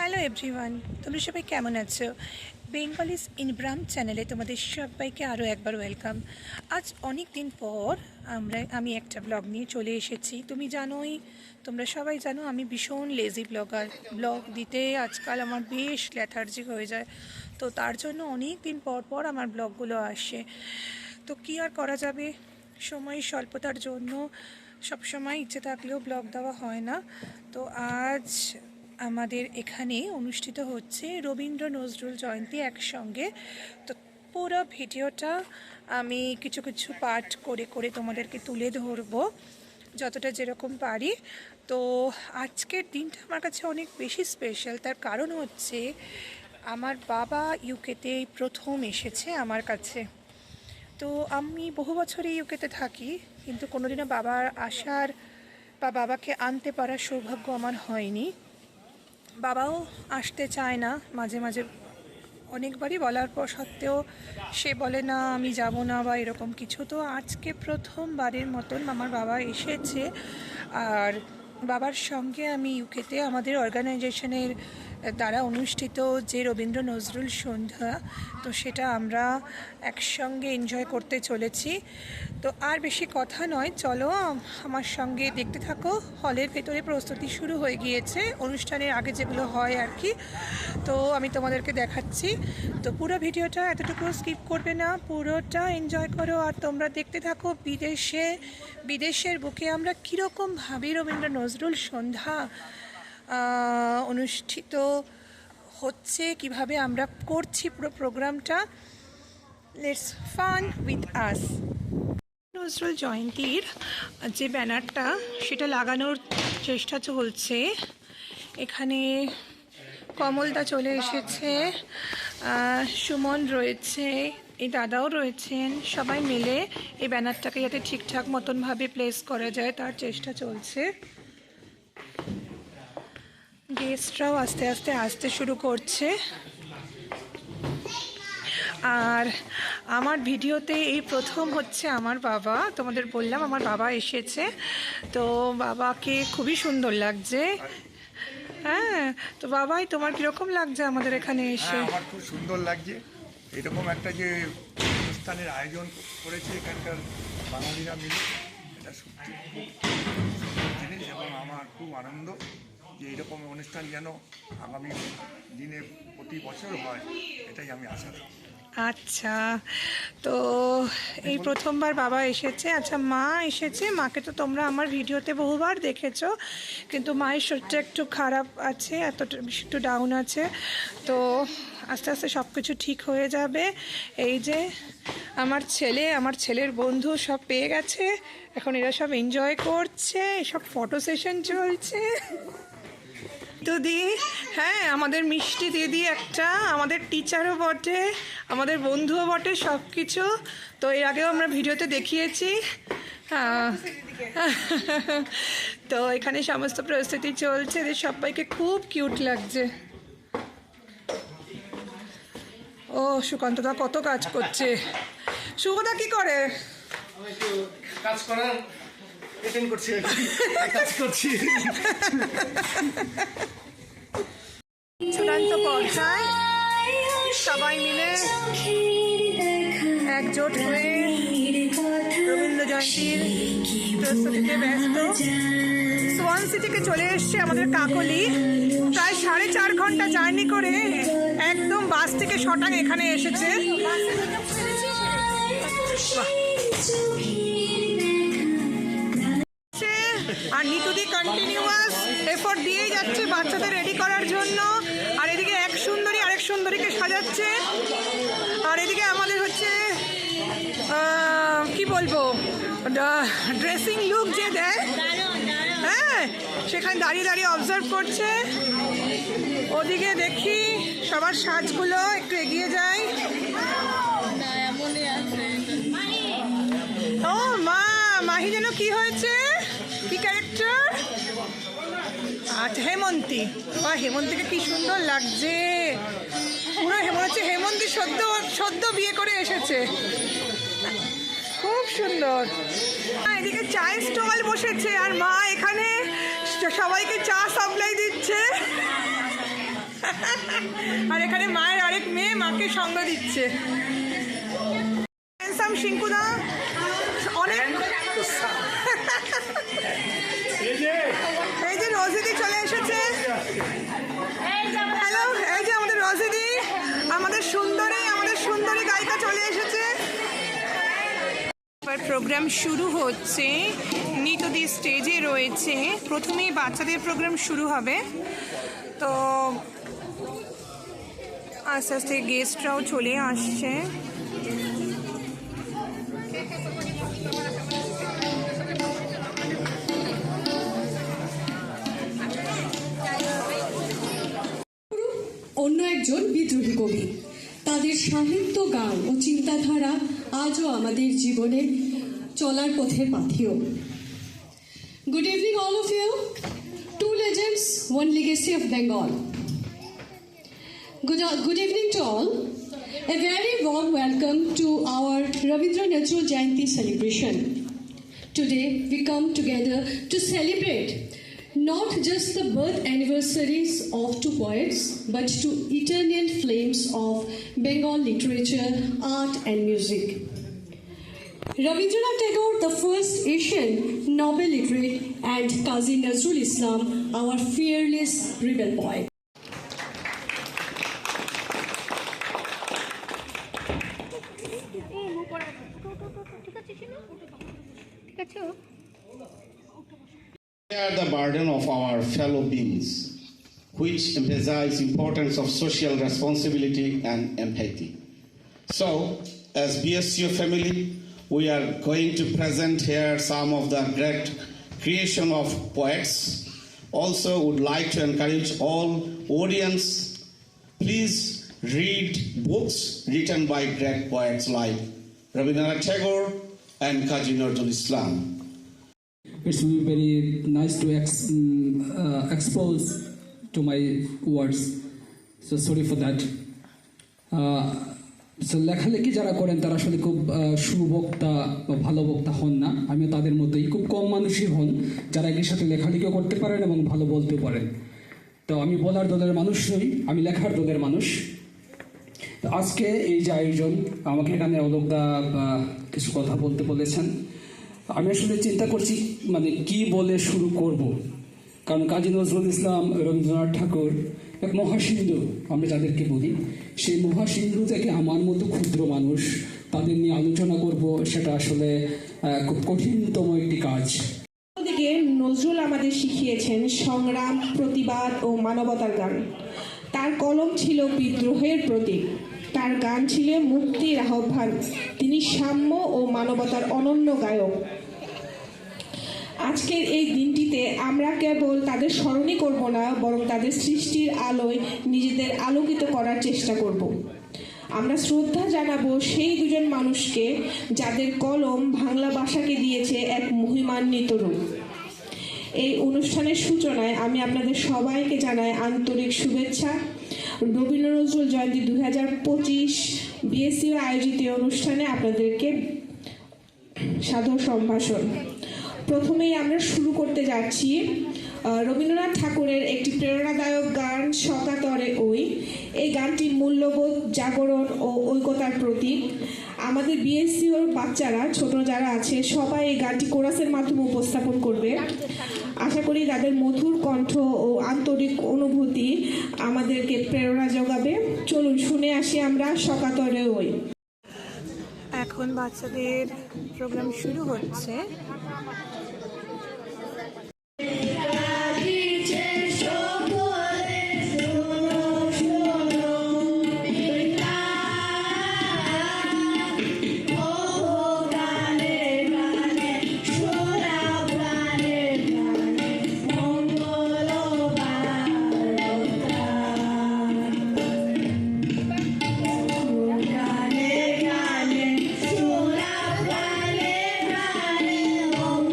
Hello everyone, তোমরা সবাই কেমন আছো? বেঙ্গলিস ইন ব্রাম চ্যানেলে তোমাদের সবাইকে আরও একবার ওয়েলকাম। আজ অনেক দিন পর আমি একটা ব্লগ নিয়ে চলে এসেছি। তোমরা সবাই জানো আমি ভীষণ লেজি ব্লগার। ব্লগ দিতে আজকাল আমার বেশ ল্যাথার্জি হয়ে যায়, তো তার জন্য অনেক দিন পর পর আমার ব্লগগুলো আসে। তো কী আর করা যাবে, সময় স্বল্পতার জন্য সবসময় ইচ্ছে থাকলেও ব্লগ দেওয়া হয় না। তো আজ আমাদের এখানে অনুষ্ঠিত হচ্ছে রবীন্দ্র নজরুল জয়ন্তী একসঙ্গে। তো পুরো ভিডিওটা আমি কিছু কিছু পার্ট করে করে তোমাদেরকে তুলে ধরবো যতটা যেরকম পারি। তো আজকের দিনটা আমার কাছে অনেক বেশি স্পেশাল। তার কারণ হচ্ছে আমার বাবা ইউকেতে প্রথম এসেছে আমার কাছে। তো আমি বহু বছরই ইউকেতে থাকি, কিন্তু কোনোদিনও বাবার আসার বা বাবাকে আনতে পারার সৌভাগ্য আমার হয়নি। বাবাও আসতে চায় না, মাঝে মাঝে অনেকবারই বলার পর সত্ত্বেও সে বলে না আমি যাব না বা এরকম কিছু। তো আজকে প্রথমবারের মতন আমার বাবা এসেছে। আর বাবার সঙ্গে আমি ইউকেতে আমাদের অর্গানাইজেশনের দ্বারা অনুষ্ঠিত যে রবীন্দ্র নজরুল সন্ধ্যা, তো সেটা আমরা একসঙ্গে এনজয় করতে চলেছি। তো আর বেশি কথা নয়, চলো আমার সঙ্গে দেখতে থাকো। হলের ভেতরে প্রস্তুতি শুরু হয়ে গিয়েছে অনুষ্ঠানের আগে যেগুলো হয় আর কি, তো আমি তোমাদেরকে দেখাচ্ছি। তো পুরো ভিডিওটা এতটুকু স্কিপ করবে না, পুরোটা এনজয় করো আর তোমরা দেখতে থাকো বিদেশের বুকে আমরা কীরকমভাবে রবীন্দ্র নজরুল সন্ধ্যা অনুষ্ঠিত হচ্ছে, কিভাবে আমরা করছি পুরো প্রোগ্রামটা। Let's fun with us. Nazrul জয়ন্তীর যে ব্যানারটা সেটা লাগানোর চেষ্টা চলছে। এখানে কমলদা চলে এসেছে, সুমন রয়েছে, এই দাদাও রয়েছেন। সবাই মিলে এই ব্যানারটাকে যাতে ঠিকঠাক মতনভাবে প্লেস করা যায় তার চেষ্টা চলছে। গেস্টরাও আস্তে আস্তে আসতে শুরু করছে। আর আমার ভিডিওতে এই প্রথম হচ্ছে আমার বাবা। তোমাদের বললাম আমার বাবা এসেছে, তো বাবাকে খুবই সুন্দর লাগছে। হ্যাঁ, তো বাবাই তোমার কীরকম লাগছে আমাদের এখানে এসে? আমার খুব সুন্দর লাগছে। এরকম একটা যে অনুষ্ঠানের আয়োজন করেছে এখানকার বাঙালিরা মিলে, এটা সত্যি খুব জিনিস এবং আমার খুব আনন্দ যে এরকম অনুষ্ঠান যেন আগামী দিনে প্রতি বছর হয়, এটাই আমি আশা করি। আচ্ছা, তো এই প্রথমবার বাবা এসেছে। আচ্ছা, মা এসেছে। মাকে তো তোমরা আমার ভিডিওতে বহুবার দেখেছো, কিন্তু মায়ের শরীরটা একটু খারাপ আছে, একটু ডাউন আছে। তো আস্তে আস্তে সব কিছু ঠিক হয়ে যাবে। এই যে আমার ছেলের বন্ধু সব পেয়ে গেছে, এখন এরা সব এনজয় করছে, সব ফটো সেশন চলছে। দিদি, হ্যাঁ, আমাদের মিষ্টি দিদি একটা, আমাদের টিচারও বটে, আমাদের বন্ধুও বটে, সব কিছু। তো এর আগেও আমরা ভিডিওতে দেখিয়েছি। তো এখানে সমস্ত প্রস্তুতি চলছে, এদের সবাইকে খুব কিউট লাগছে। ও সুকান্তদা কত কাজ করছে। শুভদা কি করে? কাজ করার এটেন্ড করছি, কাজ করছি। চূড়ান্ত পর্যায়ে সবাই মিলে একজোট হয়ে রবীন্দ্র জয়ন্তীর প্রস্তুতিতে ব্যস্ত। সোয়ান সিটিকে চলে এসছে আমাদের কাকলি, প্রায় 4.5 ঘন্টা জার্নি করে একদম বাস থেকে শটাং এখানে এসেছে। আর নিতুদি কন্টিনিউয়াস এফোর্ট দিয়েই যাচ্ছে বাচ্চাদের রেডি করার জন্য। আর এদিকে এক সুন্দরী আরেক সুন্দরীকে সাজাচ্ছে। আর এদিকে আমাদের হচ্ছে কি বলবো, ড্রেসিং লুক যে দেয়, হ্যাঁ, সেখানে দাঁড়িয়ে দাঁড়িয়ে অবজার্ভ করছে। ওদিকে দেখি সবার সাজগুলো একটু এগিয়ে যায়। ও মা, মাহি যেন কি হয়েছে, কি ক্যারেক্টার? আচ্ছা, হেমন্তী। বা হেমন্তীকে কি সুন্দর লাগছে, পুরো হেমন্তী সদ্য বিয়ে করে এসেছে, খুব সুন্দর। এদিকে চায়ের স্টল বসেছে আর মা এখানে সবাইকে চা সাপ্লাই দিচ্ছে। আর এখানে মায়ের আরেক মেয়ে মাকে সঙ্গ দিচ্ছে। হ্যান্ডসাম শিঙ্কুদা অনেক। এই যে রোজিদি চলে এসেছে। হ্যালো, এই যে আমাদের রোজিদি, আমাদের সুন্দরী গায়িকা চলে এসেছে। এবার প্রোগ্রাম শুরু হচ্ছে। নিতুদি স্টেজে রয়েছে। প্রথমেই বাচ্চাদের প্রোগ্রাম শুরু হবে, তো আস্তে আস্তে গেস্টরাও চলে আসছে। অন্য একজন বিদ্রোহী কবি। তাদের সাহিত্য, গান ও চিন্তাধারা আজও আমাদের জীবনে চলার পথের পাথেয়। Good evening all of you. Two legends, one legacy of Bengal. Good evening to all. A very warm welcome to our Rabindranath Nazrul Jayanti celebration. Today we come together to celebrate not just the birth anniversaries of two poets, but to eternal flames of Bengal literature, art and music. Rabindranath Tagore, the first Asian Nobel literate, and Qazi Nazrul Islam, our fearless rebel poet. Share the burden of our fellow beings, which emphasize importance of social responsibility and empathy. So, as BSCO family, we are going to present here some of the great creation of poets. Also, would like to encourage all audience, please read books written by great poets like Rabindranath Tagore and Qazi Nazrul Islam. It will be very nice to expose to my words. So sorry for that. So লেখালেখি যারা করেন তারা আসলে খুব সুবক্তা বা ভালো বক্তা হন না। আমিও তাদের মতোই খুব কম মানুষই হন যারা একই সাথে লেখালেখিও করতে পারেন এবং ভালো বলতেও পারেন। তো আমি বলার দলের মানুষ নই, আমি লেখার দলের মানুষ। তো আজকে এই যে আয়োজন, আমাকে এখানে অলোকদা কিছু কথা বলতে বলেছেন। আমি আসলে চিন্তা করছি মানে কি বলে শুরু করব, কারণ কাজী নজরুল ইসলাম, রবীন্দ্রনাথ ঠাকুর এক মহাসিন্ধু আমরা যাদেরকে বলি, সেই মহাসিন্ধু থেকে আমার মতো ক্ষুদ্র মানুষ তাদের নিয়ে আলোচনা করব, সেটা আসলে খুব কঠিনতম একটি কাজ। দিকে নজরুল আমাদের শিখিয়েছেন সংগ্রাম, প্রতিবাদ ও মানবতার গান। তার কলম ছিল বিদ্রোহের প্রতীক, তার গান ছিল মুক্তির আহ্বান। তিনি সাম্য ও মানবতার অনন্য গায়ক। আজকের এই দিনটিতে আমরা কেবল তাদের স্মরণই করব না, বরং তাদের সৃষ্টির আলোয় নিজেদের আলোকিত করার চেষ্টা করব। আমরা শ্রদ্ধা জানাবো সেই দুজন মানুষকে যাদের কলম বাংলা ভাষাকে দিয়েছে এক মহিমান্বিত রূপ। এই অনুষ্ঠানের সূচনায় আমি আপনাদের সবাইকে জানাই আন্তরিক শুভেচ্ছা। রবীন্দ্র নজরুল জয়ন্তী 2025 বিএসসি আয়োজিত অনুষ্ঠানে আপনাদেরকে সাদর সম্ভাষণ। প্রথমেই আমরা শুরু করতে যাচ্ছি রবীন্দ্রনাথ ঠাকুরের একটি প্রেরণাদায়ক গান সকাতরে ওই। এই গানটি মূল্যবোধ, জাগরণ ও ঐক্যতার প্রতীক। আমাদের বিএসসিওর বাচ্চারা, ছোট যারা আছে, সবাই এই গানটি কোরাসের মাধ্যমে উপস্থাপন করবে। আশা করি তাদের মধুর কণ্ঠ ও আন্তরিক অনুভূতি আমাদেরকে প্রেরণা যোগাবে। চলুন শুনে আসি আমরা সকাতরে ওই। এখন বাচ্চাদের প্রোগ্রাম শুরু হচ্ছে। Om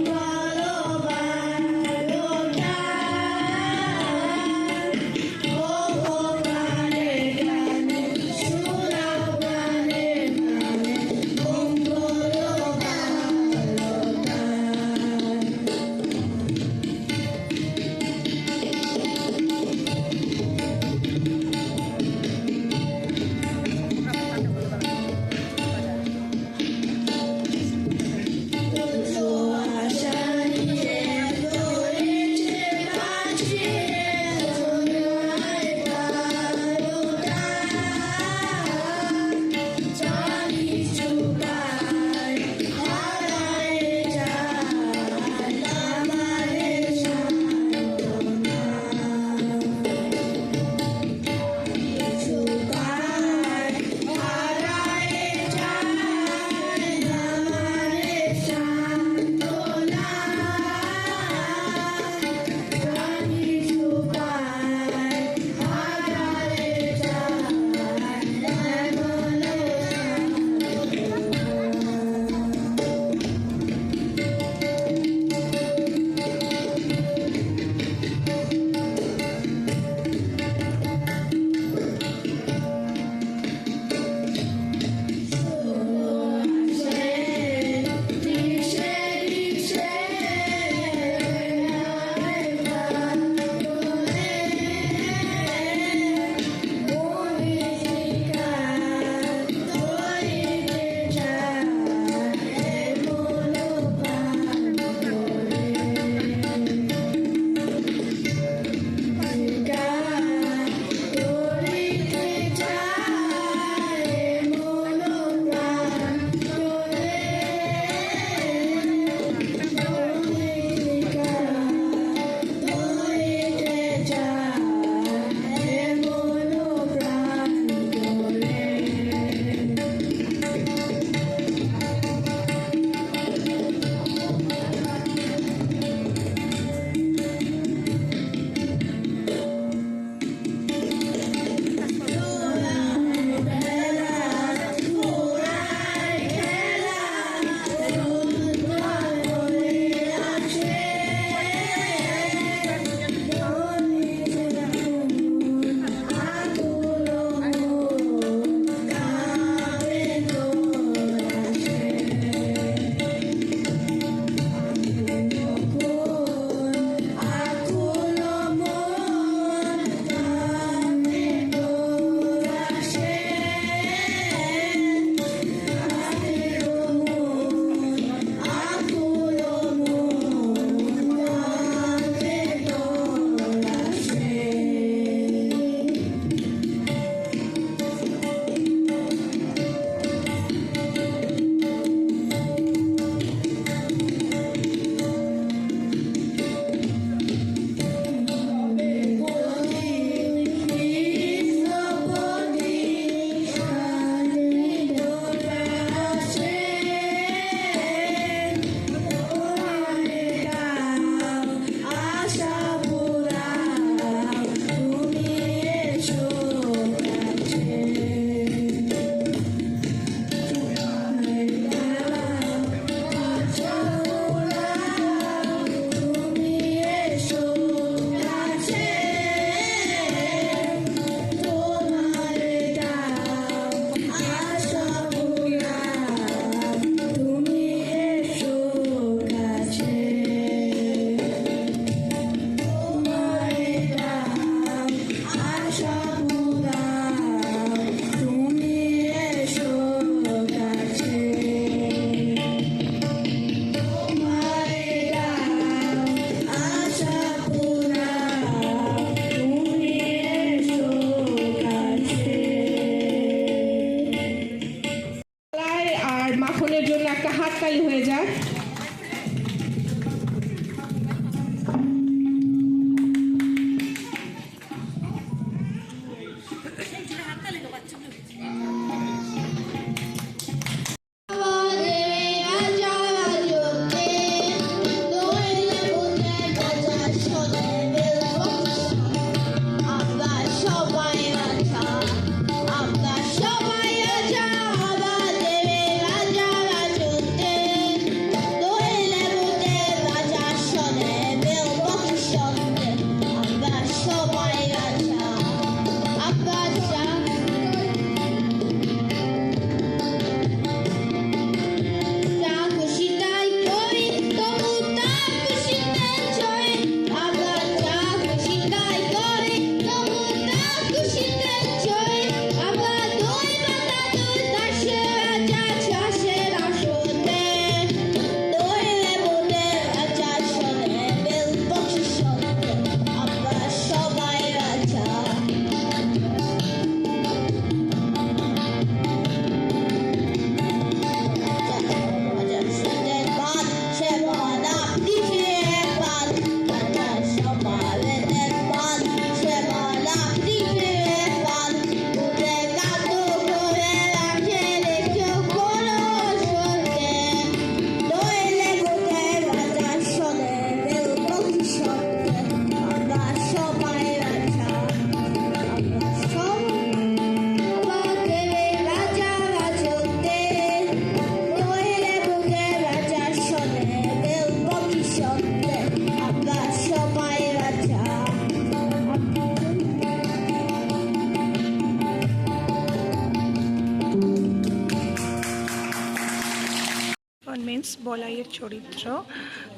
বলাইয়ের চরিত্র,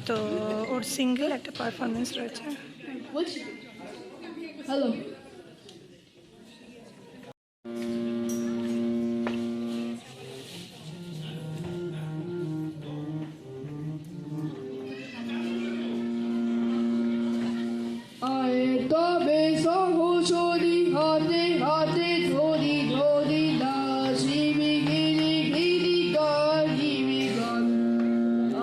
তো ওর সিঙ্গেল একটা পারফরমেন্স রয়েছে। Hello. আয় তবে সহচরি হাতে হাতে ধরি ধরি দাসিবি গিরি গিরি গাহিবি গান।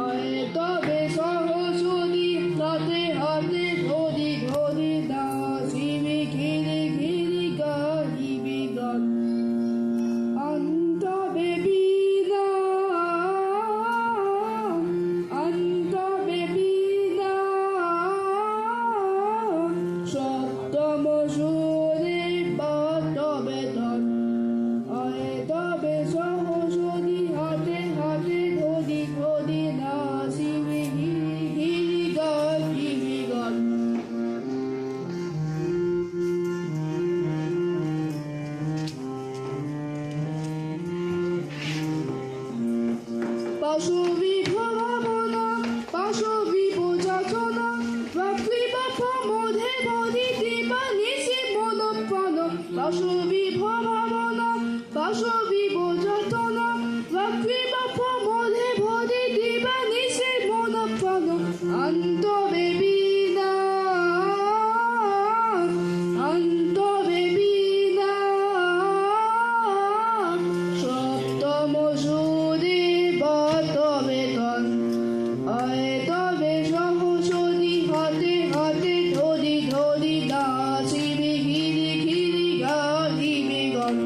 আয় তবে সহচরি হাতে হাতে ধরি ধরি দাসিবি গিরি গিরি গাহিবি গান। অন্তবে বিদা অন্তবে বিদা সপ্তম সুরে বাতবে ধন। আয় তবে সহসদি হাতে হাতে ধরি ধরি নাচিবি হিরি হিরি গাহিবি গান। পাশবি ভাবনা পাশবি বোঝাচনা রাত্রি বাপা মধে বধি দিবা নিশি মন প্রাণ। পাশবি ভাবনা পাশবি বোঝাচনা রাত্রি বাপা মধে বধি দিবা নিশি মন প্রাণ। অন্তবে বিনা অন্তবে বিনা সপ্তম সুরে বাতবে ধন। আয় তবে সহসদি হাতে হাতে ধরি ধরি নাচিবি গিরি গিরি গাহিবি গান।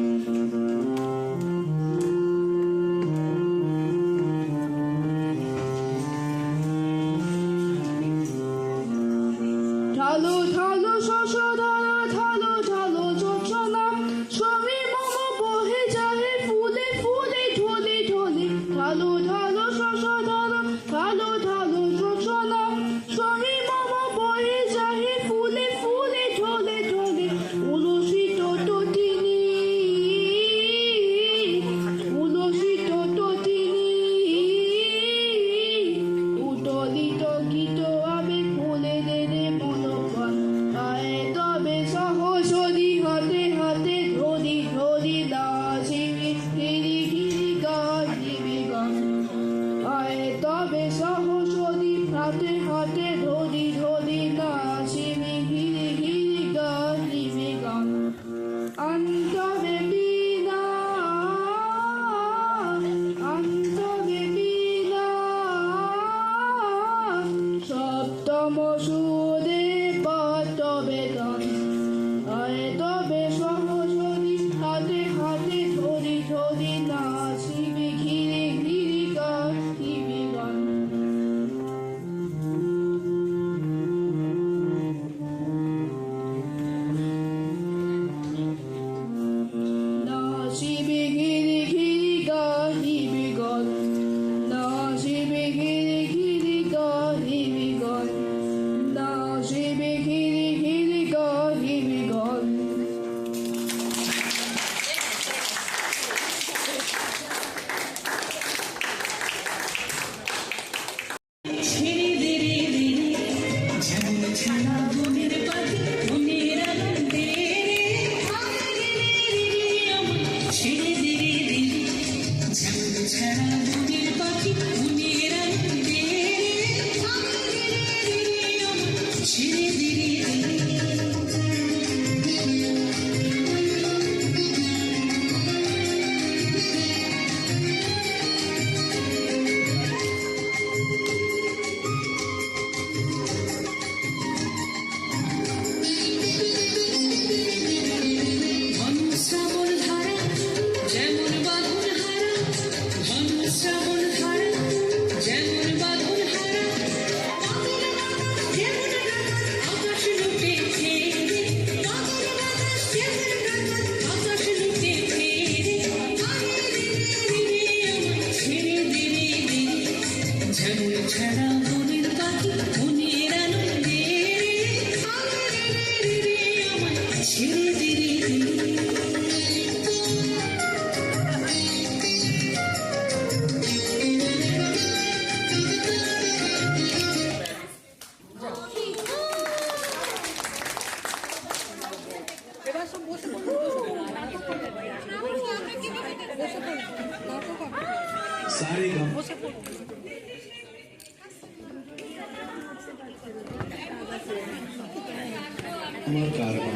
আমার কারবার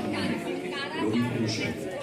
রবীন্দ্র সঙ্গীত।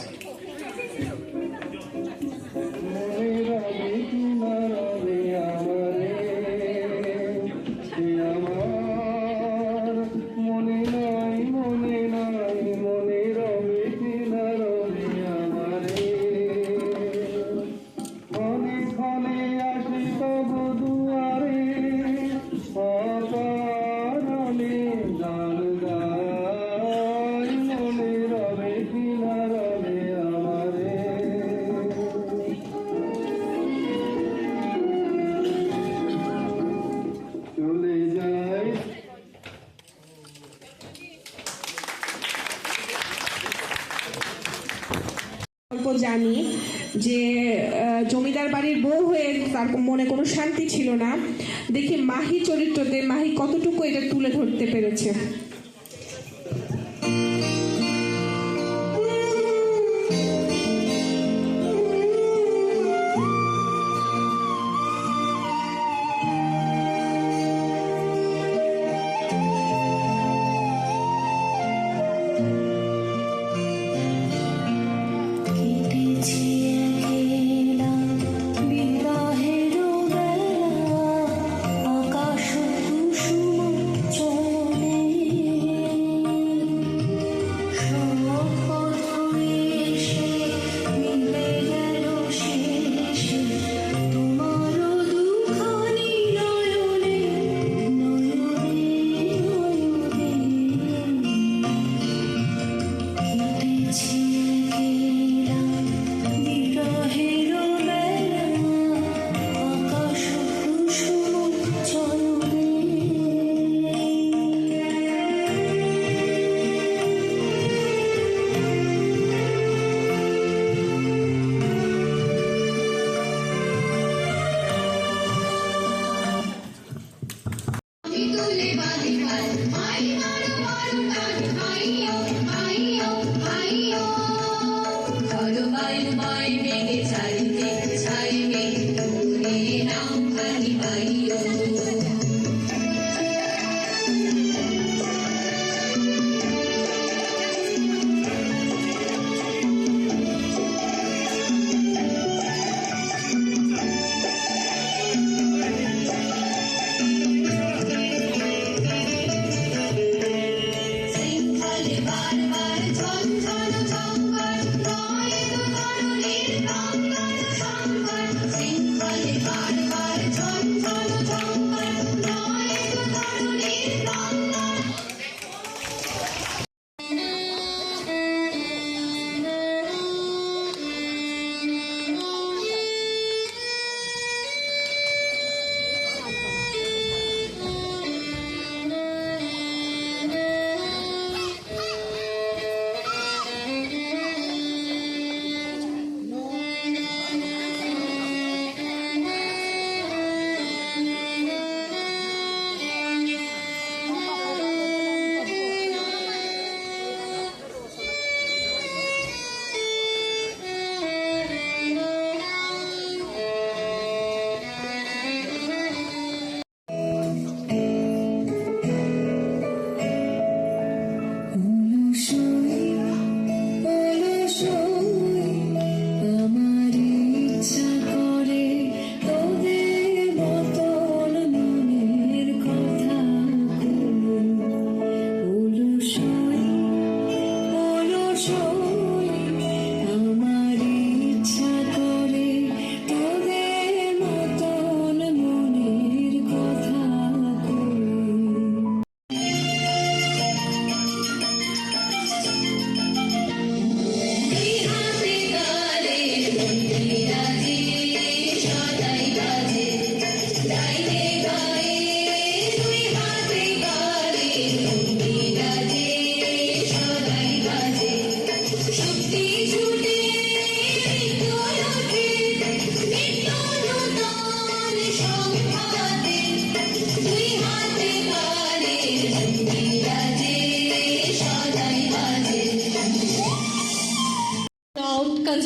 গল্প জানি যে জমিদার বাড়ির বউ হয়ে তার মনে কোনো শান্তি ছিল না। দেখি মাহি চরিত্রতে মাহি কতটুকু এটা তুলে ধরতে পেরেছে। আকাশ কুসুম চলে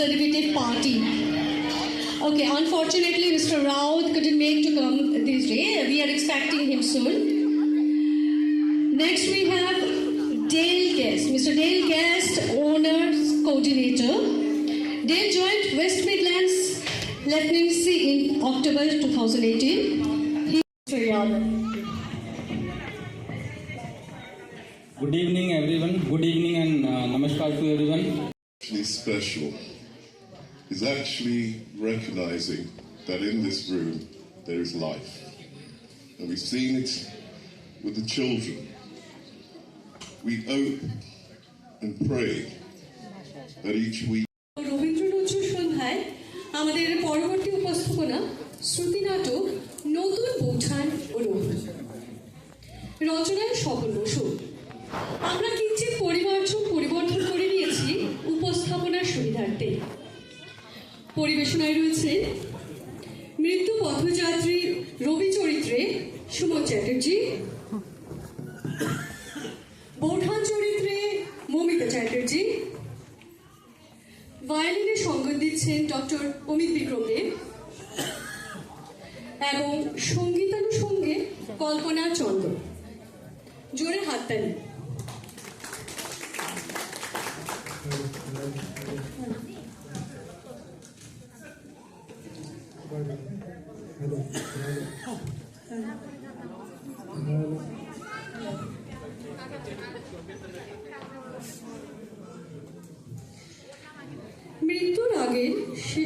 celebrative party. Okay, unfortunately, Mr. Raut couldn't make to come this day. We are expecting him soon. Next, we have Dale Guest, Mr. Dale Guest, Owners Coordinator. Dale joined West Midlands Lieutenancy in October 2018. Mr. Yadav. Good evening, everyone. Good evening and namaskar to everyone. Actually special is actually recognizing that in this room there is life. And we've seen it with the children. We hope and pray that each week Rabindra Nazrul সন্ধ্যায় আমাদের পরবর্তী উপস্থাপনা শ্রুতি নাটক নতুন বৌঠান ও রোহ। রচনায় স্বপন বসু। আমরা কিঞ্চিত পরিবর্তন করে নিয়েছি উপস্থাপনার সুবিধার্থে। পরিবেশনায় রয়েছে মৃত্যু পথযাত্রী রবি চরিত্রে সুমন চ্যাটার্জি, বৌঠান চরিত্রে মমিতা চ্যাটার্জি, ভায়োলিনে সঙ্গীত দিচ্ছেন ডক্টর অমিত বিক্রম দেব এবং সঙ্গীতানুষঙ্গে কল্পনা চন্দ্র। জোরে হাততালি। মৃত্যুর আগে সে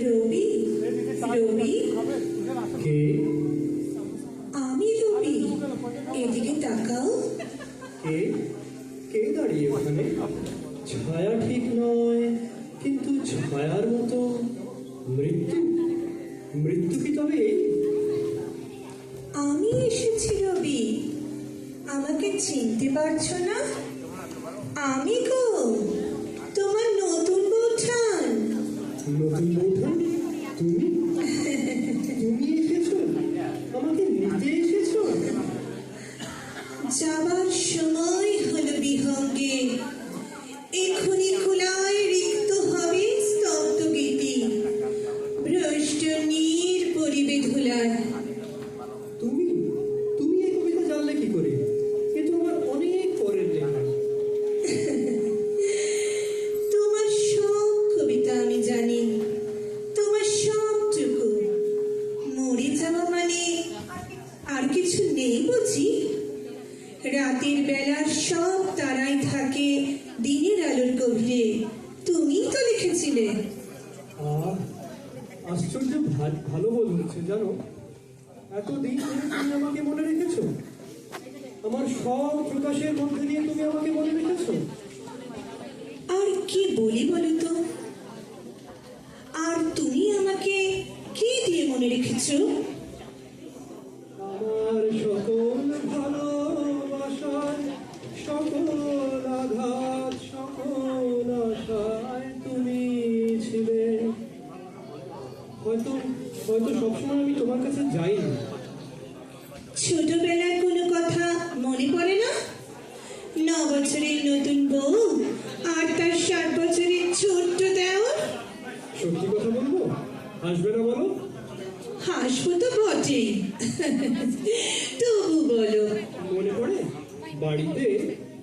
রবি, রবি, কে আমি রবি, এদিকে তাকাও। কে কে দাঁড়িয়ে ওখানে? ছায়া ঠিক নয়, কিন্তু ছায়ার মতো। মৃত্যু মৃত্যু কি তবে? আমি এসেছি রবি, আমাকে চিনতে পারছো না? আমি গো তোমার নতুন বৌঠান। নতুন বৌঠান? তুমি তুমি এসেছো? আমাকে নিতে এসেছো? যাবার সময় হলো বিহঙ্গে, এখনই খোলায় রিক্ত হবে স্তব্ধ গীতি, ভ্রষ্ট নীর পরিবে ধুলায়। তুমি তুমি এই কবিতা জানলে কি করে? এ তো আমার অনেক পরের লেখা। তোমার সব কবিতা আমি জানি, তোমার সবটুকু। মরে যাওয়া মানে আর কিছু নেই বুঝি? রাতের বেলার সব তারাই থাকে দিনের আলোর গভীরে, তুমি তো লিখেছিলে। আশ্চর্য ভালো বোধ হচ্ছে জানো। এতদিন ধরে তুমি আমাকে মনে রেখেছো, আমার সব প্রকাশের মধ্যে দিয়ে তুমি আমাকে মনে রেখেছো। আর কি বলি বলো তো? আর তুমি আমাকে কি দিয়ে মনে রেখেছো? আমার সকল ভালোবাসায়, সকল আঘাত, সকল আশায় তুমি ছিলে। হয়তো হয়তো সবসময় আমি তোমার কাছে যাইনি। ছোটবেলার কোনো কথা মনে পড়ে না? 9 বছরের নতুন বউ আর তার 7 হাসবে না বলো? হাসবো তো বটেই, তবু বলো। মনে পড়ে বাড়িতে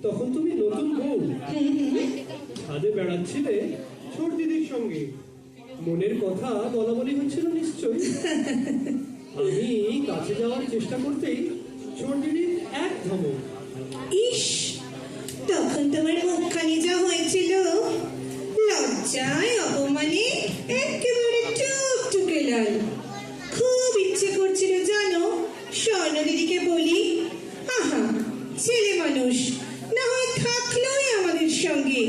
তখন তুমি নতুন বউ ছাদে বেড়াচ্ছিলে ছোট দিদির সঙ্গে, মনের কথা বলা বলি হচ্ছিল নিশ্চয়। আমি কাছে যাওয়ার চেষ্টা করতেই ছোট দিদির এক ধমক। ইস, তখন তোমার মুখখানি যা হয়েছিল, লজ্জায় অপমানে একেবারে টুকটুকে লাল। খুব ইচ্ছে করছিল জানো, স্বর্ণ দিদিকে বলি, আহা ছেলে মানুষ, না হয় থাকলোই আমাদের সঙ্গে,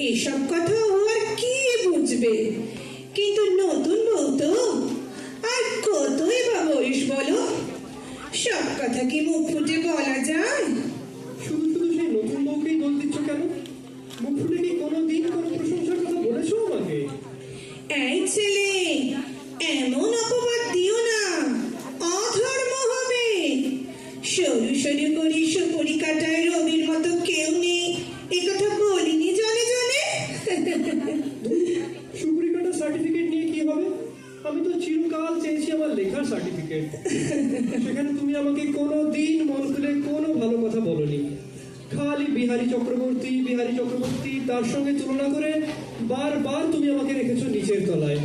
এসব কথা ও আর কি বুঝবে। কিন্তু নতুন বউ তো, আর কতই বা বয়স বলো, সব কথা কি মুখ ফুটে বলা যায়? শুধু শুধু সেই নতুন বউকেই দোষ দিচ্ছ কেন? মুখ ফুটে কি কোনোদিন কোনো প্রশংসার কথা বলেছো আমাকে? এই ছেলে, এমন অপবাদ দিও না, অধর্ম হবে। সরু সরু করি সুপুরি কাটায় রবির মতো কেউ নেই, এ কথা বলিনি জনে জনে। সুপুরি কাটা সার্টিফিকেট নিয়ে কি হবে? আমি তো চিরকাল চেয়েছি আমার লেখার সার্টিফিকেট। সেখানে তুমি আমাকে কোনোদিন মন খুলে কোনো ভালো কথা বলনি। খালি বিহারী চক্রবর্তী তার সঙ্গে তুলনা করে বারবার তুমি আমাকে রেখেছো নিচের তলায়।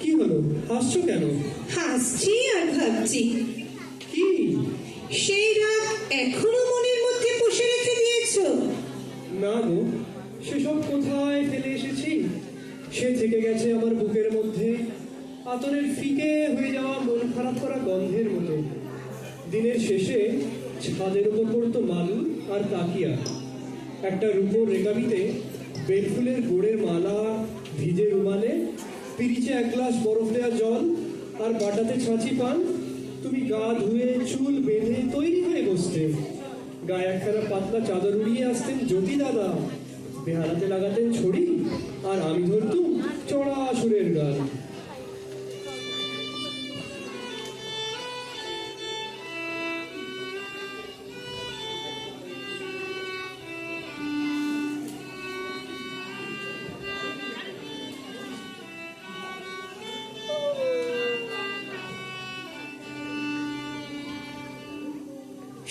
কি হলো, হাসছো কেন? হাসছি আর ভাবছি, কি সেই রাগ এখনো মনের মধ্যে পুষে রেখে দিয়েছো? না গো, সেসব কোথায় ফেলে এসেছি? সে থেকে গেছে আমার বুকের মধ্যে আতরের ফিকে হয়ে যাওয়া মন খারাপ করা গন্ধের মতো। দিনের শেষে ছাদের উপর পড়তো মালু আর তাকিয়া, একটা রূপোর রেকাবিতে বেলফুলের গোড়ের মালা, ভিজে রুমালে পিরিচে এক গ্লাস বরফ দেওয়া জল আর বাটাতে ছাঁচি পান। তুমি গা ধুয়ে চুল বেঁধে তৈরি হয়ে বসতে, গায়ে একখানা পাতলা চাদর উড়িয়ে আসতেন জ্যোতি দাদা, বেহালাতে লাগাতেন ছড়ি, আর আমি ধরতুম চড়া সুরের গান।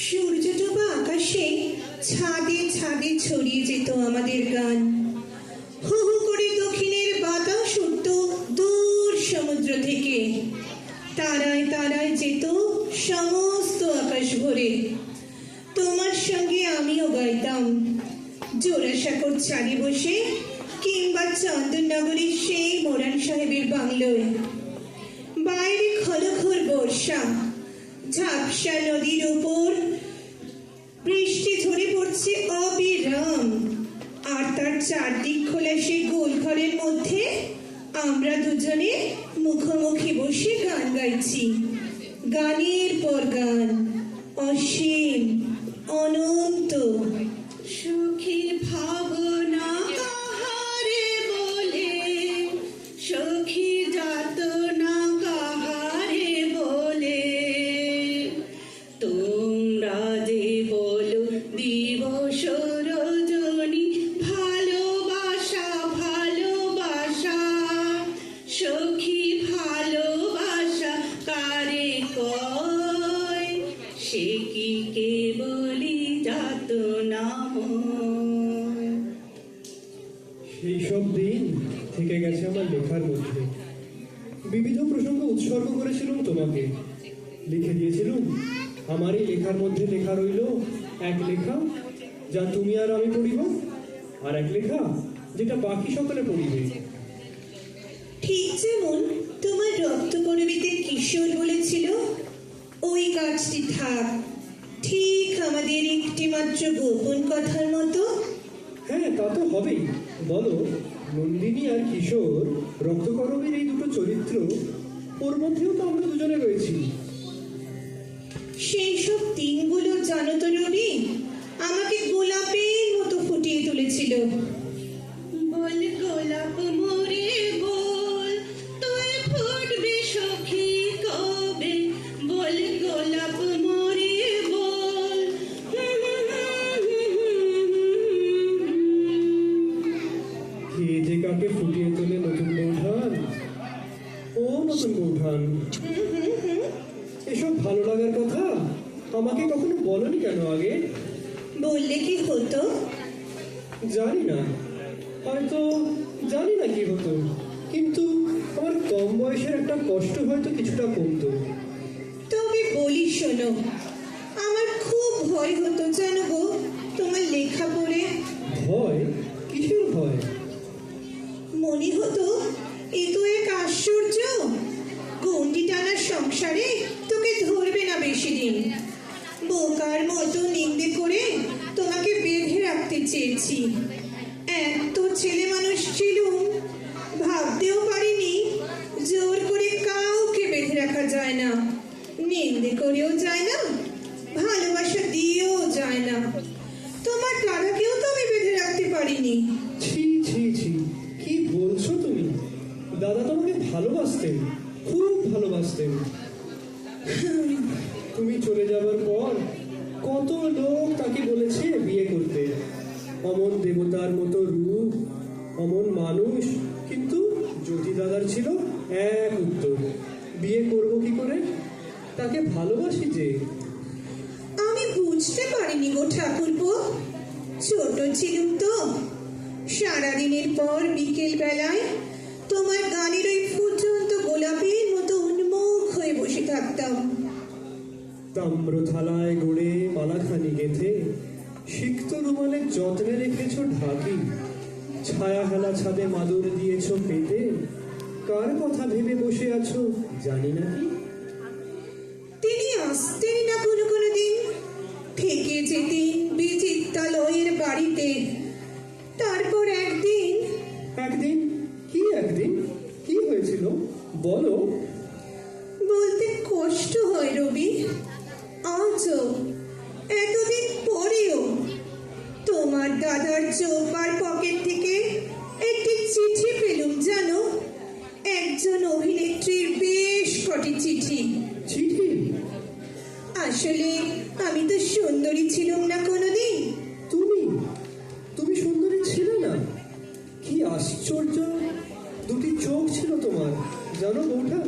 সূর্য ডোবা আকাশে ছাদে ছাদে ছড়িয়ে যেত আমাদের গান। হু হু করে দক্ষিণের বাতাস উঠত দূর সমুদ্র থেকে, তারায় তারায় যেত সমস্ত আকাশ ভরে। তোমার সঙ্গে আমিও গাইতাম, জোড়াসাঁকোর ছাদে বসে কিংবা চন্দননগরের সেই মোরান সাহেবের বাংলোয়। বাইরে খলখল বর্ষা, ঝাপসা নদীর উপর বৃষ্টি ঝরে পড়ছে অবিরাম, আর তার চারদিক খোলা সেই গোল ঘরের মধ্যে আমরা দুজনে মুখোমুখি বসে গান গাইছি, গানের পর গান, অসীম অনন্ত। সুখীর ভাবনা কাহারে বলে, সখী যাতনা কাহারে বলে, তোমরা যে বলো দিবস রজনী, ভালোবাসা ভালোবাসা, সখী ভালোবাসা কারে কয়, সে কি কেবলি যাতনা হয়। সেই সব দিন থেকে গেছে আমার লেখার মধ্যে। বিবিধ প্রসঙ্গ উৎসর্গ করেছিলাম তোমাকে, লিখে দিয়েছিলাম। আমার এই লেখার মধ্যে লেখা রইল এক লেখা যা তুমি আর আমি পড়িব, আর এক লেখা যেটা বাকি সকলে পড়িবে। ঠিক যেমন তোমার রক্তকরবীতে কিশোর বলেছিল, ওই গাছটি থাক, ঠিক আমাদের একটি মাত্র গোপন কথার মতো। হ্যাঁ, তা তো হবেই। বলো, নন্দিনী আর কিশোর রক্তকরবীর এই দুটো চরিত্র, ওর মধ্যেও তো আমরা দুজনে রয়েছি। সেই সব দিনগুলো জানো তো রবি, আমাকে গোলাপের মতো ফুটিয়ে তুলেছিল। বল গোলাপ মোরে বল, তুই ফুটবি সখী কবে, বল গোলাপ মোরে বল। কে যে কাকে ফুটিয়ে তোলে নতুন বৌঠান, নতুন বৌঠান, এসব ভালো লাগার কথা আমাকে কখনো বলনি কেন আগে? বললে কি হতো? জানি না, হয়তো জানি না কি হতো, কিন্তু আমার কম বয়সের একটা কষ্ট হয়তো কিছুটা কমতো। তবে বলি শোনো, আমার খুব ভয় হতো জানো গো তোমার লেখা পড়ে। ভয়? কিসের ভয়? মনে হতো এ তো এক আশ্চর্য, গন্ডি টানার সংসারে তোকে ধরবে না বেশি দিন। বোকার মতো নিন্দে করে তোমাকে বেঁধে রাখতে চেয়েছি। এত ছেলে মানুষ ছিলুম, ভাবতেও পারিনি জোর করে কাউকে বেঁধে রাখা যায় না, নিন্দে করেও যায় না, ভালোবাসা দিয়েও যায় না। তোমার দাদাকেও তো আমি বেঁধে রাখতে পারিনি। ছি ছি ছি, কি বলছো তুমি? দাদা তোমাকে ভালোবাসতেন, খুব ভালোবাসতেন। তুমি চলে যাবার পর কত লোক তাকে বলেছে বিয়ে করতে। অমন দেবতার মতো রূপ, অমন মানুষ, কিন্তু জ্যোতি দাদার ছিল এক উত্তর, বিয়ে করবো কি করে, তাকে ভালোবাসি যে। আমি বুঝতে পারিনি গো ঠাকুরপো, ছোট ছিলুম তো। সারাদিনের পর বিকেল বেলায় তোমার গানের ওই ফুটন্ত গোলাপের মতো উন্মুখ হয়ে বসে থাকতাম। তাম্র থালায় গড়ে মালাখানি গেথে সিক্ত রুমালের যত্নে রেখেছ ঢাকি, ছায়া হেলা ছাদে মাদুর দিয়েছ পেতে, কার কথা ভেবে বসে আছো জানি না কি। তিনি আসতেনই না কোনো কোনো দিন, থেকে যেতেন বিচিত্রালয়ের বাড়িতে। তারপর একদিন একদিন কি হয়েছিল বলো? বলতে কষ্ট হয় রবি, আজও এতদিন পরেও তোমার দাদার জোব্বার পকেট থেকে একটি চিঠি পেলুম জানো, একজন অভিনেত্রীর বেশ কটি চিঠি। চিঠি? আসলে আমি তো সুন্দরী ছিলাম না কোনোদিন। তুমি সুন্দরী ছিলে না? কি আশ্চর্য, দুটি চোখ ছিল তোমার জানো বৌঠান।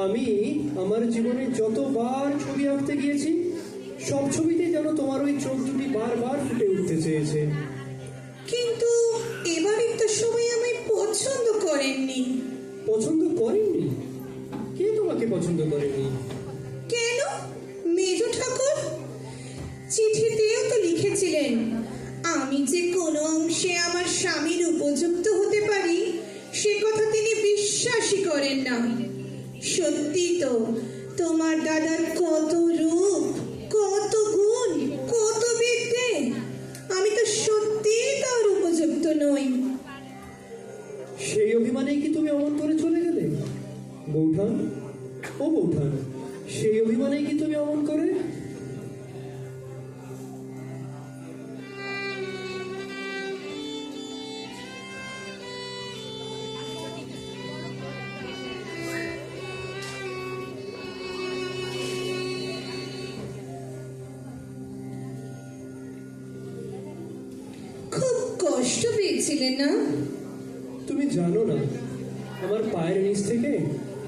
আমি আমার জীবনে যতবার ছবি আঁকতে গিয়েছি সব ছবিতেই যেন তোমার ওই চোখ দুটি বারবার ফুটে উঠতে চেয়েছে। কিন্তু এবারের তো সময় আমায় পছন্দ করেননি। পছন্দ করেননি? কে তোমাকে পছন্দ করেনি? কেন, মেজ ঠাকুর চিঠিতেও তো লিখেছিলেন আমি যে কোনো অংশে আমার স্বামীর উপযুক্ত হতে পারি সে কথা তিনি বিশ্বাসই করেন না। সত্যি তো তোমার দাদার কত রূপ, কত গুণ, কত বিদ্যে, আমি তো সত্যি তার উপযুক্ত নই। সেই অভিমানেই কি তুমি অমন করে চলে গেলে বৌঠান? ও বৌঠান, সেই অভিমানেই কি তুমি অমন করে? খুব কষ্ট পেয়েছিলেন না? তুমি জানো না, আমার পায়ের নিচ থেকে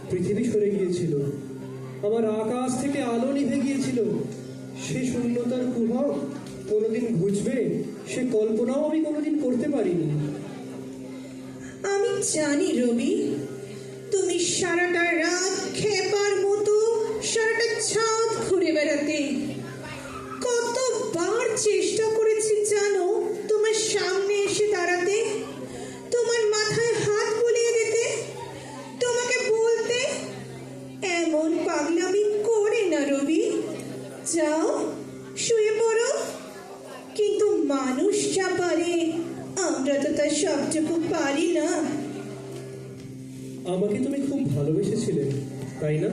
পৃথিবী সরে গিয়েছিল, আমার আকাশ থেকে আলো নিভে গিয়েছিল। সে শূন্যতার কুহক কোনোদিন ঘুচবে সে কল্পনাও আমি কোনোদিন করতে পারিনি। আমি জানি রবি, তুমি সারাটা রাত খেপার মতো সারাটা ছাদ ঘুরে বেড়াতে। কতবার চেষ্টা করেছি জানো তোমার সামনে এসে দাঁড়াতে, তোমার মাথায় হাত বুলিয়ে দিতে, তোমাকে বলতে এমন পাগলামি করে না রবি, যাও শুয়ে পড়ো। কিন্তু মানুষ যা পারে আমরা তো তার সবটুকু পারি না। আমাকে তুমি খুব ভালোবেসেছিলে তাই না?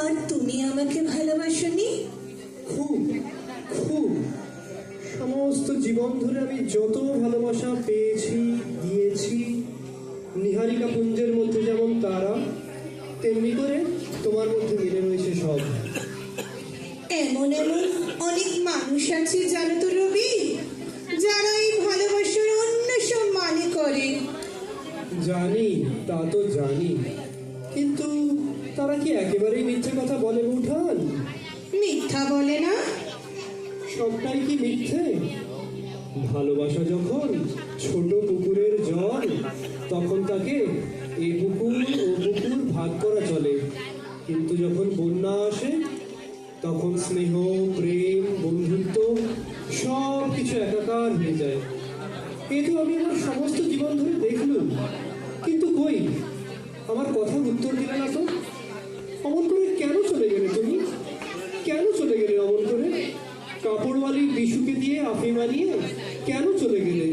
আর তুমি আমাকে ভালোবাসোনি? খুব খুব। সমস্ত জীবন ধরে আমি যত ভালোবাসা পেয়েছি, দিয়েছি, নিহারিকা পুঞ্জের মধ্যে যেমন তারা, তেমনি করে তোমার মধ্যে মিলে রয়েছে সব। এমন এমন অনেক মানুষ আছে জানো তো রবি, যারা এই ভালোবাসার অন্য সব মানে করে। জানি তা তো জানি, কিন্তু তারা কি একেবারেই মিথ্যে কথা বলে বৌঠান? মিথ্যা বলে না। সবটাই কি মিথ্যে? ভালোবাসা যখন ছোট পুকুরের জল, তখন তাকে এ পুকুর ও পুকুর ভাগ করা চলে, কিন্তু যখন বন্যা আসে তখন স্নেহ, প্রেম, বন্ধুত্ব সব কিছু একাকার হয়ে যায়। এ তো আমি আমার সমস্ত জীবন ধরে দেখলুম, কিন্তু কই আমার কথার উত্তর দিলে না তো? অমন করে কেন চলে গেলে তুমি? কেন চলে গেলে অমন করে? কাপড়ওয়ালি বিশুকে দিয়ে আফিম আনিয়ে কেন চলে গেলে?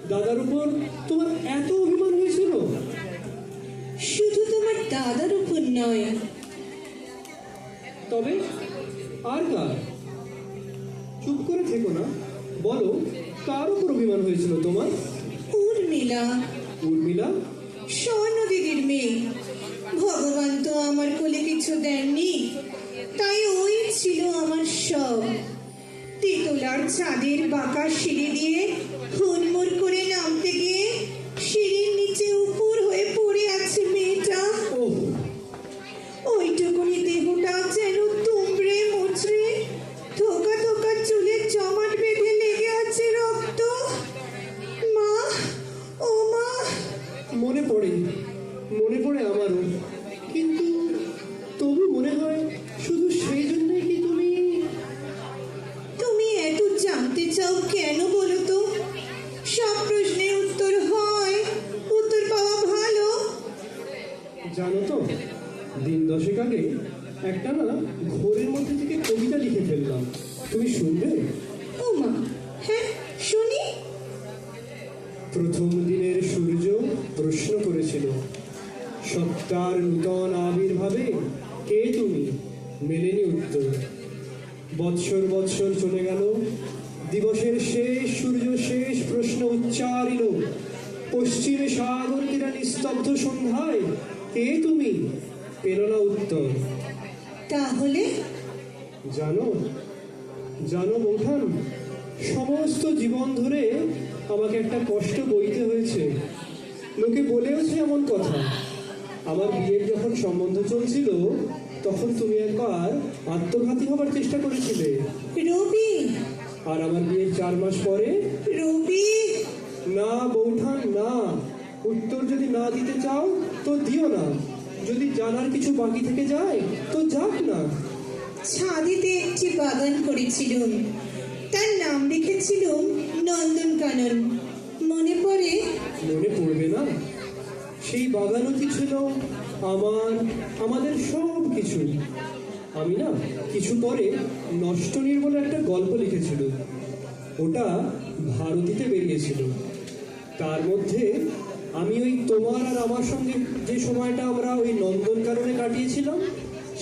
দাদার উপর তোমার এত অভিমান হয়েছিল? শুধু তোমার দাদার উপর নয়, তবে আর কার? চুপ করে থেকো না, বলো কার উপর অভিমান হয়েছিল তোমার? উর্মিলা, উর্মিলা? স্বর্ণ দিদির মেয়ে। ভগবান তো আমার কোলে কিছু দেননি, তাই ওই ছিল আমার সব। তেতলার চাঁদের বাঁকা সিঁড়ি দিয়ে হুড়মুড় করে নামতে গিয়ে সিঁড়ির নিচে উপর হয়ে পড়ে আছে মেয়েটা। ওহ, ওইটুকুনি দেহটা যেন তুমড়ে মুচড়ে থোকা থোকা চুলের জমাট বেঁধে লেগে আছে রক্ত। মা, ও মা! মনে পড়ে আমারও, কিন্তু তবু মনে হয় শুধু সেই জন্যই কি তুমি? তুমি এত জানতে চাও কেন বলো তো? সব প্রশ্নের উত্তর হয়, উত্তর পাওয়া ভালো। জানো তো, দিন 10 আগে একটা না ঘোরের মধ্যে থেকে কবিতা লিখে ফেললাম, তুমি শুনবে? ও মা, হ্যাঁ শুনি। প্রথম দিনের সূর্য প্রশ্ন করেছিল, সত্তার নূতন আবির্ভাবে কে তুমি? মেলেনি উত্তর। বৎসর বৎসর চলে গেল, দিবসের শেষ সূর্য শেষ প্রশ্ন উচ্চারিল, পশ্চিমে সাগর তীরা নিস্তব্ধ সন্ধ্যায় কে তুমি? পেল না উত্তর। তাহলে জানো বৌঠান, সমস্ত জীবন ধরে আমাকে একটা কষ্ট বইতে হয়েছে। লোকে বলেওছে এমন কথা, আমার বিয়ের যখন সম্বন্ধ চলছিল তখন তুমি একবার আত্মঘাতী হবার চেষ্টা করেছিলে। রবি, আর আমার বিয়ের 4 মাস পরে? রবি! না বৌঠান না, উত্তর যদি না দিতে চাও তো দিও না, যদি জানার কিছু বাকি থেকে যায় তো যাক না। ছাদেতে একটি বাগান করেছিলাম, তার নাম রেখেছিলাম নন্দনকানন। মনে পড়ে? মনে পড়বে না? সেই বাগানও কি ছিল আমাদের সব কিছু। আমি না কিছু পরে নষ্টনীর বলে একটা গল্প লিখেছিল, ওটা ভারতীতে বেরিয়েছিল। তার মধ্যে আমি ওই তোমার আর আমার সঙ্গে যে সময়টা আমরা ওই নন্দনকাননে কাটিয়েছিলাম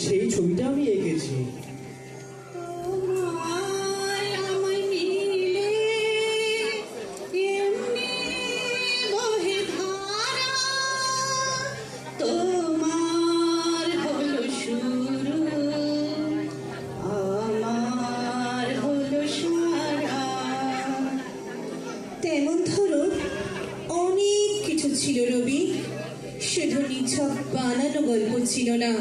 সেই ছবিটা আমি এঁকেছি। তেমন ধরো অনেক কিছু ছিল রবি, শুধু নিছক বানানো গল্প ছিল না।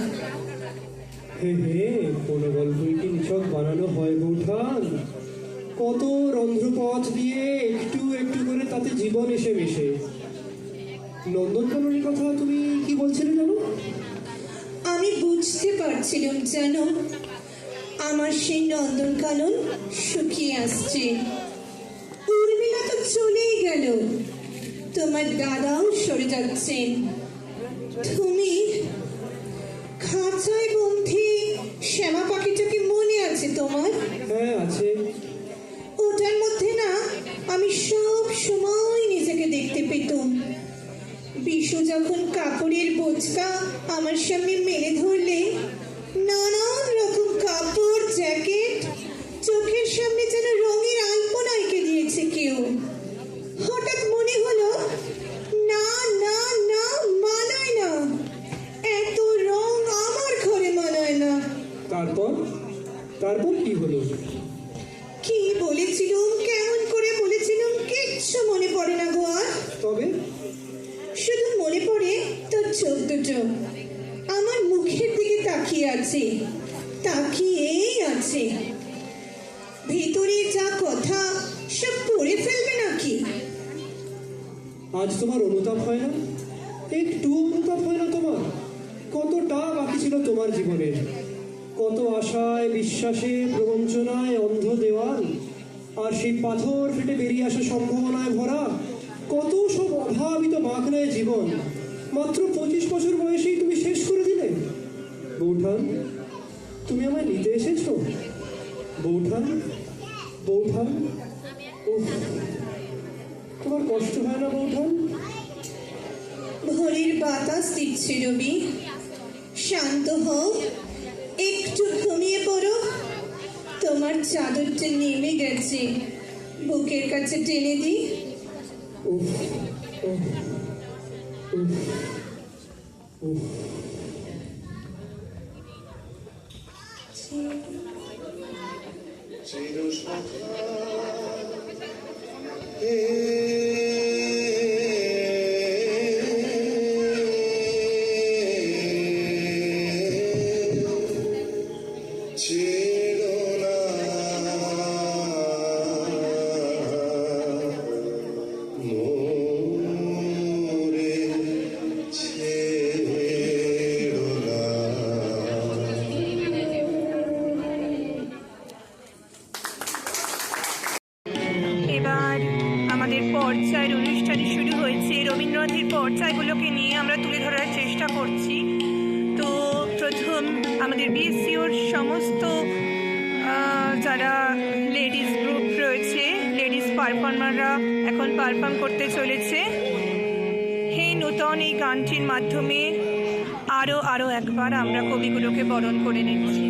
হ্যাঁ, কোনো গল্পই কি নিছক বানানো হয় বৌঠান? কত রন্ধ্রপথ দিয়ে একটু একটু করে তাতে জীবন এসে মেশে। নন্দনকাননের কথা তুমি কি বলছিলে জানো? আমি বুঝতে পারছিলাম জানো, আমার সেই নন্দনকানন শুকিয়ে আসছে। উর্মিলা তো চলেই গেল, তোমার দাদাও সরে যাচ্ছেন। তুমি খাঁচায় বন্ধি শ্যামা পাখিটাকে মনে আছে তোমার? হ্যাঁ আছে। ওটার মধ্যে না আমি সব সময় নিজেকে দেখতে পেতাম। বিশু যখন কাপড়ের বোঝকা আমার সামনে মেলে ধরলে, নানান রকম কাপড়, জ্যাকেট, চোখের সামনে যেন রঙের আলপনা এঁকে দিয়েছে কেউ। হঠাৎ মনে হলো, না না না, মানায় না, এত রং আমার ঘরে মানায় না। তারপর কি হলো? কি বলেছিলাম, কেমন করে বলেছিলাম, কিচ্ছু মনে পড়ে না গো আর। তবে শুধু মনে পড়ে আজ তোমার অনুতাপ হয় না? একটু অনুতাপ হয় না তোমার? কতটা বাকি ছিল তোমার জীবনের, কত আশায় বিশ্বাসে প্রবঞ্চনায় অন্ধ দেওয়াল, আর সেই পাথর ফেটে বেরিয়ে আসা সম্ভাবনায় ভরা কত সব অভাবিত বাঁকড়ায় জীবন মাত্র 25 বছর বয়সেই তুমি শেষ করে দিলে। বৌঠান, তুমি আমায় নিতে এসেছো? বৌঠান, বৌঠান, উফ, তোমার কষ্ট হয় না বৌঠান? ঘড়ির বাতাস দিচ্ছে রবি, শান্ত হও, একটু ঘুমিয়ে পড়ো। তোমার চাদরটা নেমে গেছে, বুকের কাছে টেনে দিই। উফ, উফ, উফ, উফ। এবার আমাদের পর্যায়ের অনুষ্ঠান শুরু হয়েছে। রবীন্দ্রনাথের পর্যায়গুলোকে নিয়ে আমরা তুলে ধরার চেষ্টা করছি। তো প্রথম আমাদের বিএসসিওর সমস্ত যারা লেডিস গ্রুপ রয়েছে, লেডিস পারফর্মাররা এখন পারফর্ম করতে চলেছে। হে নূতন এই গানটির মাধ্যমে আরও একবার আমরা কবিগুলোকে বরণ করে নিচ্ছি।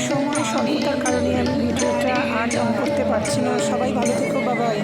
সময় স্বল্পতার কারণে আমি ভিডিওটা আজ অন করতে পারছি না। সবাই ভালো থেকো, বাবাই।